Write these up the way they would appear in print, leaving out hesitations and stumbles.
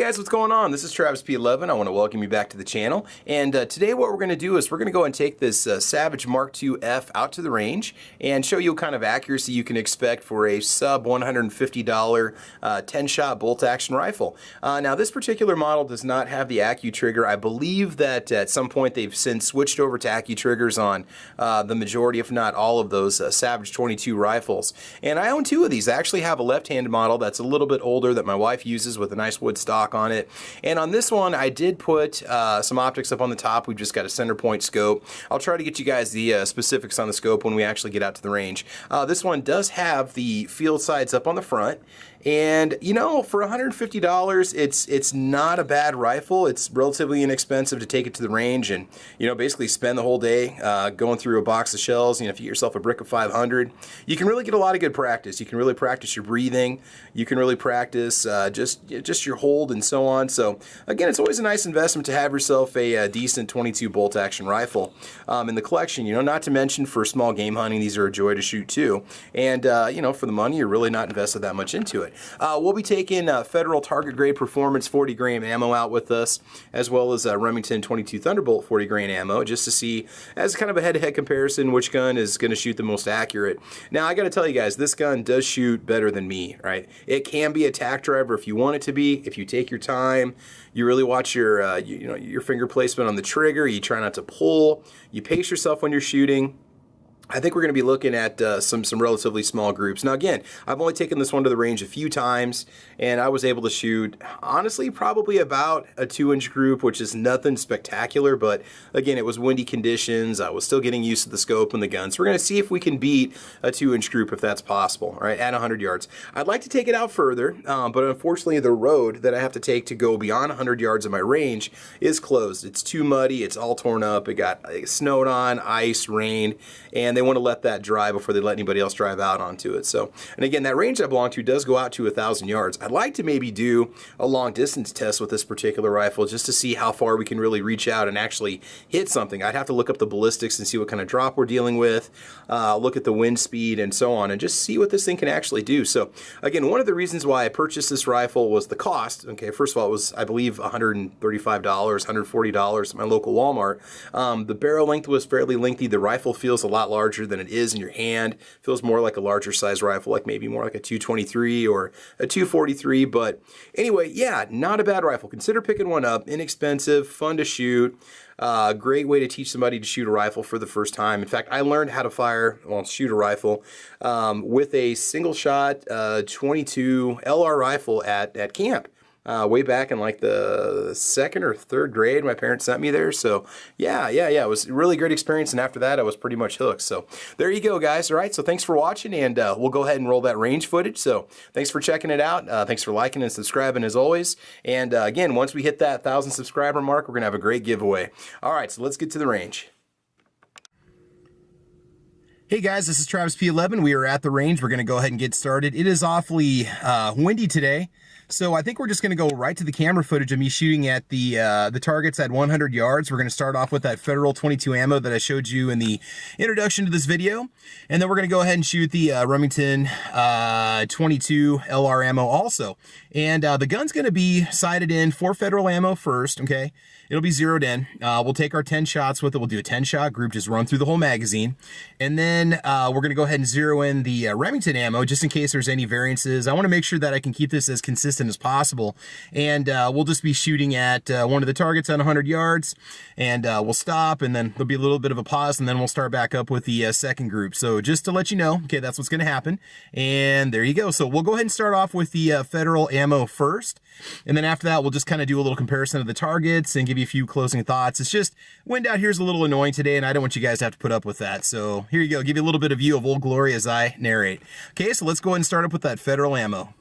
guys, what's going on? This is Travis P11. I want to welcome you back to the channel. And today what we're going to do is we're going to go and take this Savage Mark II F out to the range and show you what kind of accuracy you can expect for a sub $150 10-shot bolt-action rifle. Now this particular model does not have the AccuTrigger. I believe that at some point they've since switched over to AccuTriggers on the majority, if not all, of those Savage 22 rifles. And I own two of these. I actually have a left-handed model that's a little bit older that my wife uses with a nice wood stock on it. And on this one, I did put some optics up on the top. We've just got a center point scope. I'll try to get you guys the specifics on the scope when we actually get out to the range. This one does have the field sights up on the front. And, you know, for $150, it's not a bad rifle. It's relatively inexpensive to take it to the range and, you know, basically spend the whole day going through a box of shells. You know, if you get yourself a brick of 500, you can really get a lot of good practice. You can really practice your breathing. You can really practice just your hold and so on. So, again, it's always a nice investment to have yourself a decent 22 bolt action rifle in the collection. You know, not to mention for small game hunting, these are a joy to shoot too. And, you know, for the money, you're really not invested that much into it. We'll be taking Federal Target Grade Performance 40 grain ammo out with us, as well as Remington 22 Thunderbolt 40 grain ammo, just to see, as kind of a head-to-head comparison, which gun is going to shoot the most accurate. Now, I got to tell you guys, this gun does shoot better than me, right? It can be a tack driver if you want it to be, if you take your time, you really watch your, your finger placement on the trigger, you try not to pull, you pace yourself when you're shooting. I think we're going to be looking at some relatively small groups. Now again, I've only taken this one to the range a few times, and I was able to shoot, honestly, probably about a 2-inch group, which is nothing spectacular, but again, it was windy conditions. I was still getting used to the scope and the gun, so we're going to see if we can beat a 2-inch group if that's possible, right, at 100 yards. I'd like to take it out further, but unfortunately the road that I have to take to go beyond 100 yards of my range is closed. It's too muddy, it's all torn up, it got snowed on, ice, rain, and they want to let that dry before they let anybody else drive out onto it. So, and again, that range I belong to does go out to 1,000 yards. I'd like to maybe do a long distance test with this particular rifle just to see how far we can really reach out and actually hit something. I'd have to look up the ballistics and see what kind of drop we're dealing with, look at the wind speed and so on, and just see what this thing can actually do. So again, one of the reasons why I purchased this rifle was the cost. Okay, first of all, it was, I believe, $135, $140 at my local Walmart. The barrel length was fairly lengthy. The rifle feels a lot larger than it is in your hand. Feels more like a larger size rifle, like maybe more like a 223 or a 243. But anyway, yeah, not a bad rifle. Consider picking one up. Inexpensive, fun to shoot. Great way to teach somebody to shoot a rifle for the first time. In fact, I learned how to shoot a rifle with a single shot 22 LR rifle at camp. Way back in like the 2nd or 3rd grade, my parents sent me there. So yeah, it was a really great experience. And after that, I was pretty much hooked. So there you go, guys. All right, so thanks for watching, and we'll go ahead and roll that range footage. So thanks for checking it out. Thanks for liking and subscribing as always. And again, once we hit that 1,000 subscriber mark, we're gonna have a great giveaway. All right, so let's get to the range. Hey guys, this is Travis P11. We are at the range. We're gonna go ahead and get started. It is awfully windy today. So I think we're just going to go right to the camera footage of me shooting at the targets at 100 yards. We're going to start off with that Federal 22 ammo that I showed you in the introduction to this video. And then we're going to go ahead and shoot the Remington 22 LR ammo also. And the gun's going to be sighted in for Federal ammo first, okay? It'll be zeroed in. We'll take our 10 shots with it. We'll do a 10-shot group, just run through the whole magazine. And then we're going to go ahead and zero in the Remington ammo just in case there's any variances. I want to make sure that I can keep this as consistent as possible. And we'll just be shooting at one of the targets at 100 yards. And we'll stop, and then there'll be a little bit of a pause, and then we'll start back up with the second group. So just to let you know, okay, that's what's going to happen. And there you go. So we'll go ahead and start off with the Federal ammo first. And then after that, we'll just kind of do a little comparison of the targets and give you a few closing thoughts. It's just, wind out here is a little annoying today, and I don't want you guys to have to put up with that. So here you go, give you a little bit of view of Old Glory as I narrate. Okay, so let's go ahead and start up with that Federal ammo.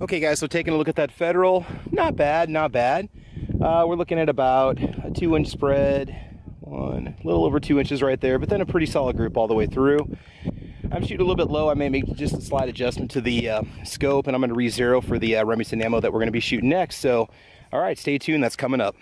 Okay guys, so taking a look at that Federal, not bad, not bad. We're looking at about a 2-inch spread, a little over 2 inches right there, but then a pretty solid group all the way through. I'm shooting a little bit low. I may make just a slight adjustment to the scope, and I'm going to re-zero for the Remington ammo that we're going to be shooting next. So, all right, stay tuned. That's coming up.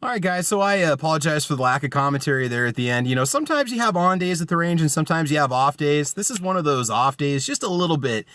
All right, guys, so I apologize for the lack of commentary there at the end. You know, sometimes you have on days at the range and sometimes you have off days. This is one of those off days, just a little bit.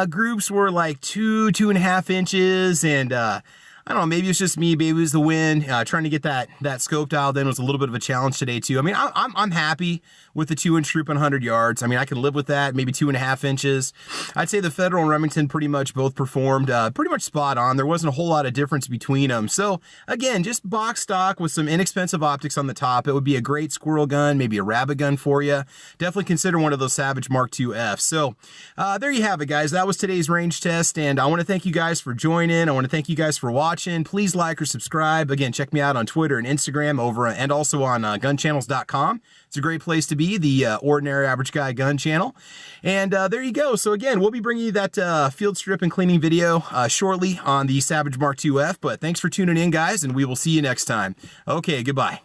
Groups were like 2.5 inches, and I don't know, maybe it's just me, maybe it was the wind. Trying to get that scope dialed in was a little bit of a challenge today too. I mean, I'm happy with the 2-inch group on 100 yards. I mean, I can live with that, maybe 2.5 inches. I'd say the Federal and Remington pretty much both performed pretty much spot on. There wasn't a whole lot of difference between them. So again, just box stock with some inexpensive optics on the top. It would be a great squirrel gun, maybe a rabbit gun for you. Definitely consider one of those Savage Mark II F. So there you have it, guys. That was today's range test, and I want to thank you guys for joining. I want to thank you guys for watching. Please like or subscribe. Again, check me out on Twitter and Instagram and also on gunchannels.com. It's a great place to be, the Ordinary Average Guy Gun channel. And there you go. So again, we'll be bringing you that field strip and cleaning video shortly on the Savage Mark II F. But thanks for tuning in, guys, and we will see you next time. Okay, goodbye.